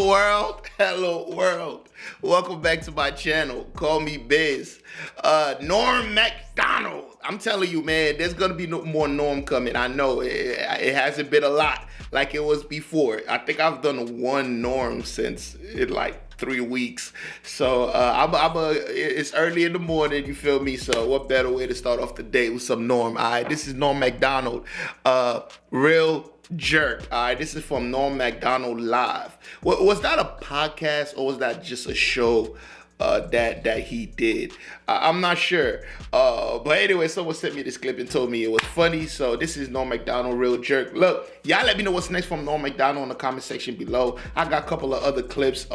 Hello world, hello world. Welcome back to my channel. Call me Biz. Norm Macdonald. I'm telling you, man, there's gonna be no more Norm coming. I know it hasn't been a lot like it was before. I think I've done one Norm since like 3 weeks. So it's early in the morning, you feel me? So what better way to start off the day with some Norm? All right, this is Norm Macdonald, real jerk. All right, this is from Norm Macdonald Live. Was that a podcast or was that just a show that he did? I'm not sure. But anyway, someone sent me this clip and told me it was funny. So this is Norm Macdonald, real jerk. Look, y'all let me know what's next from Norm Macdonald in the comment section below. I got a couple of other clips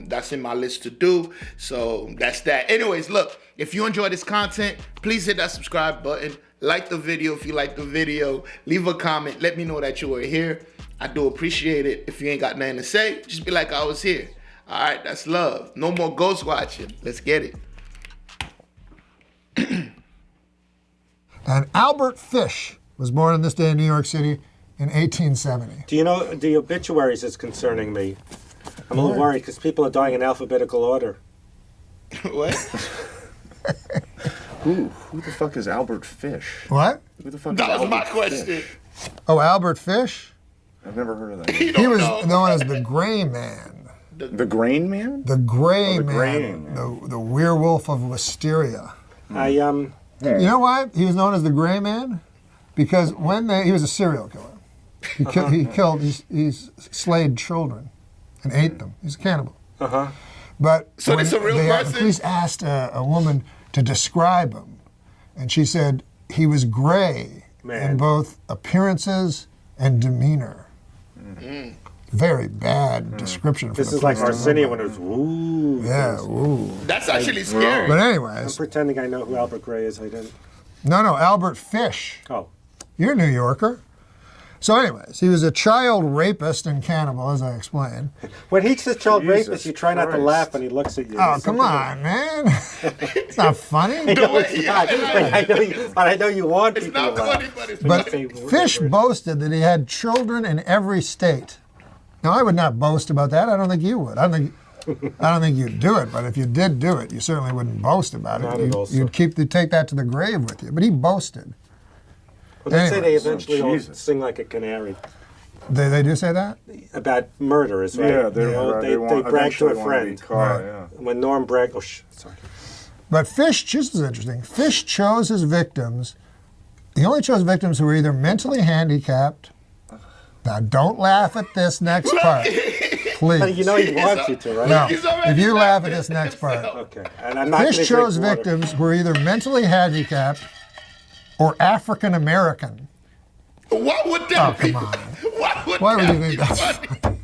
that's in my list to do. So that's that. Anyways, look, if you enjoy this content, please hit that subscribe button. Like the video if you like the video. Leave a comment. Let me know that you were here. I do appreciate it. If you ain't got nothing to say, just be like I was here. All right, that's love. No more ghost watching. Let's get it. And Albert Fish was born on this day in New York City in 1870. Do you know the obituaries is concerning me? I'm a little worried because people are dying in alphabetical order. What? Who the fuck is Albert Fish? What? Who the fuck That is was my Albert question. Fish? Oh, Albert Fish? I've never heard of that. He was known as the Gray Man. The Grain Man? The Gray the Man. Gray Man. The werewolf of Wisteria. I You know why he was known as the Gray Man? Because he was a serial killer. He slayed children and ate them. He's a cannibal. But So this a real person? The police asked a woman to describe him, and she said he was gray in both appearances and demeanor. Very bad description. this is like Arsenio when it was woo. Yeah, ooh. That's actually scary. But I'm anyways, pretending I know who Albert Gray is. I didn't. no, Albert Fish. Oh, You're a New Yorker. So anyways, he was a child rapist and cannibal, as I explained. when he says child Jesus rapist, you try not to Christ. laugh when he looks at you. Oh, There's come something on, man. It's not funny. No, it's not. But I know you want It's people not to laugh. funny, but it's But funny. Fish boasted that he had children in every state. Now, I would not boast about that. I don't think you would. I don't think you'd do it. But if you did do it, you certainly wouldn't boast about Not it. at all, You'd take that to the grave with you. But he boasted. But they say they Anyways. eventually all Jesus. sing like a canary They do say that? about murderers, right? Yeah, they want- brag to a eventually want to be friend. caught, Right. yeah. When Norm bragged, oh, sorry. But Fish, this is interesting. Fish chose his victims. He only chose victims who were either mentally handicapped. Now, don't laugh at this next part, please. You know he wants you to, right? No, He's already if you laugh at laughing this next part. Okay. And I'm not gonna Fish drink chose water. victims who were either mentally handicapped or African American. Why would that be? come on. Why would Why that would you be think that's funny?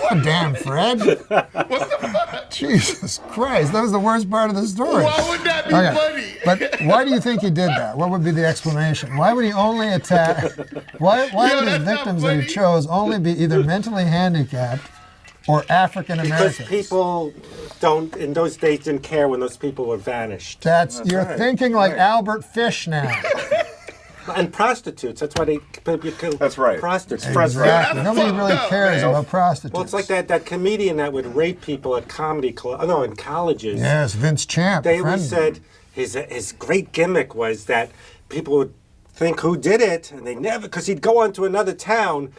God damn, Fred. What the fuck? Jesus Christ, that was the worst part of the story. Why would that be Okay, funny? but why do you think he did that? What would be the explanation? Why would he only attack? Why Yo, would the that's not victims that he funny. chose only be either mentally handicapped or African Because Americans? people in those days didn't care when those people were vanished. You're right. thinking like Albert Fish now. And prostitutes, that's why they kill That's right. prostitutes. Exactly. Nobody fucked really up, cares man. about prostitutes. Well, it's like that comedian that would rape people at comedy club. No, in colleges. Yes, Vince Champ. They friend. always said his great gimmick was that people would think who did it, and they never, because he'd go on to another town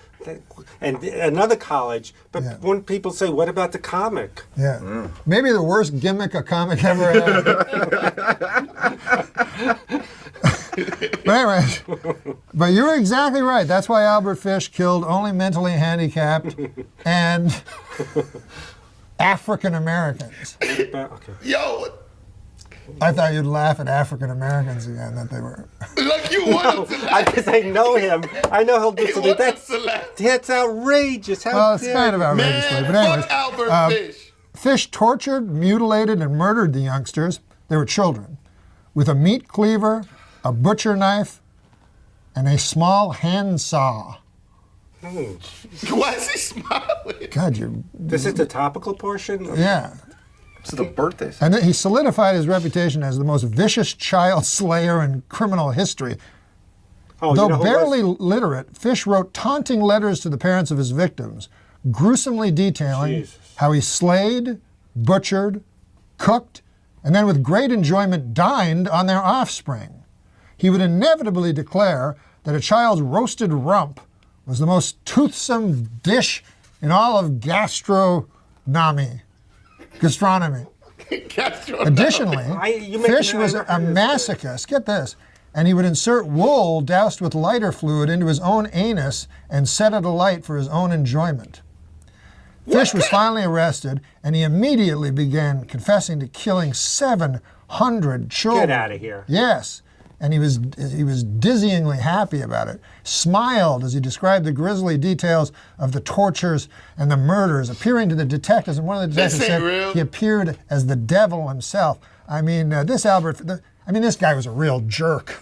and another college, but Yeah. when people say, what about the comic? Yeah. Maybe the worst gimmick a comic ever had. But anyways, but you were exactly right. That's why Albert Fish killed only mentally handicapped and African Americans. Okay. Yo, I thought you'd laugh at African Americans again, that they were. look, you want him to laugh. Because I know him. I know he'll do He something. wants us to laugh. That's outrageous. How Well, it's dare kind of you. outrageous. Man, But anyways, fuck Albert Fish. Fish tortured, mutilated, and murdered the youngsters. They were children, with a meat cleaver, a butcher knife, and a small hand saw. Why is he smiling? God, you. This is the topical portion? Yeah. It's the birthday. And then he solidified his reputation as the most vicious child slayer in criminal history. Oh, Though you know who barely was? literate, Fish wrote taunting letters to the parents of his victims, gruesomely detailing Jesus. how he slayed, butchered, cooked, and then with great enjoyment dined on their offspring. He would inevitably declare that a child's roasted rump was the most toothsome dish in all of gastronomy. Additionally, you make Fish me was a masochist. Get this. And he would insert wool doused with lighter fluid into his own anus and set it alight for his own enjoyment. Fish was finally arrested, and he immediately began confessing to killing 700 children. Get out of here. Yes. And he was dizzyingly happy about it. Smiled as he described the grisly details of the tortures and the murders, appearing to the detectives. And one of the detectives said real. he appeared as the devil himself. I mean, this guy was a real jerk.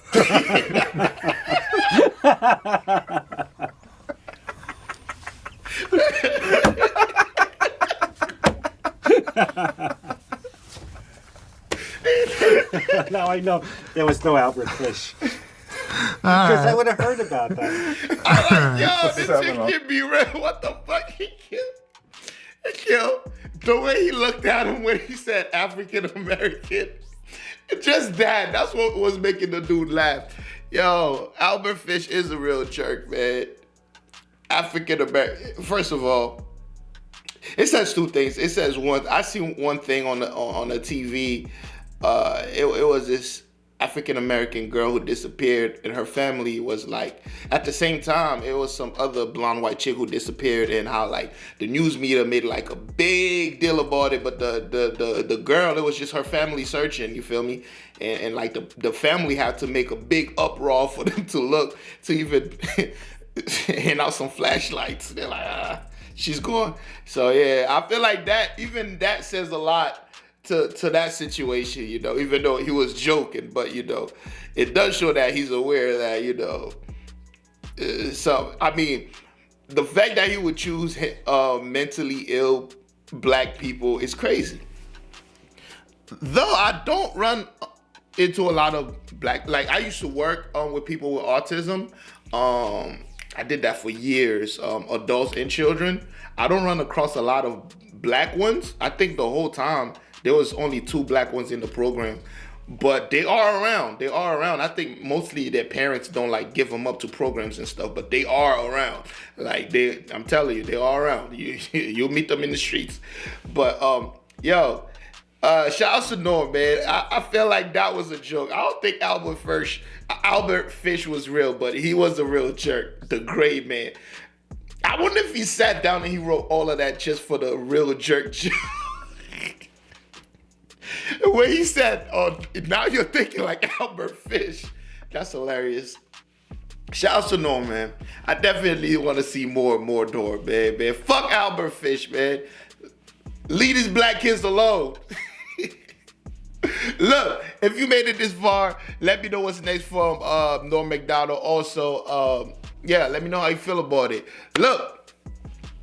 Now I know there was no Albert Fish. Because I would have heard about that. Yo, this shit can be real. What the fuck? He killed. The way he looked at him when he said African American, just that's what was making the dude laugh. Yo, Albert Fish is a real jerk, man. African American. First of all, it says two things. It says one. I seen one thing on the TV. It was this African American girl who disappeared, and her family was like, at the same time, it was some other blonde white chick who disappeared, and how like the news media made like a big deal about it, but the girl, it was just her family searching, you feel me? And like the family had to make a big uproar for them to look, to even hand out some flashlights. They're like, she's gone. So yeah, I feel like even that says a lot to that situation, you know, even though he was joking, but, you know, it does show that he's aware that, you know, so, I mean, the fact that he would choose mentally ill black people is crazy. Though I don't run into a lot of black, like I used to work with people with autism. I did that for years, adults and children. I don't run across a lot of black ones. I think the whole time, there was only 2 black ones in the program, but they are around. They are around. I think mostly their parents don't like give them up to programs and stuff, but they are around. Like I'm telling you, they are around. You'll meet them in the streets. But shout out to Norm, man. I feel like that was a joke. I don't think Albert Fish was real, but he was a real jerk. The great man. I wonder if he sat down and he wrote all of that just for the real jerk joke. When he said, "Oh, now you're thinking like Albert Fish," that's hilarious. Shout out to Norm, man. I definitely want to see more Norm, man. Fuck Albert Fish, man. Leave these black kids alone. Look, if you made it this far, let me know what's next from Norm Macdonald. Also, let me know how you feel about it. Look.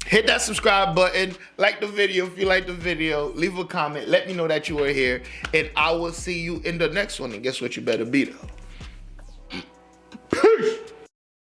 Hit that subscribe button, like the video if you like the video, leave a comment, let me know that you are here, and I will see you in the next one. And guess what you better be though? Peace!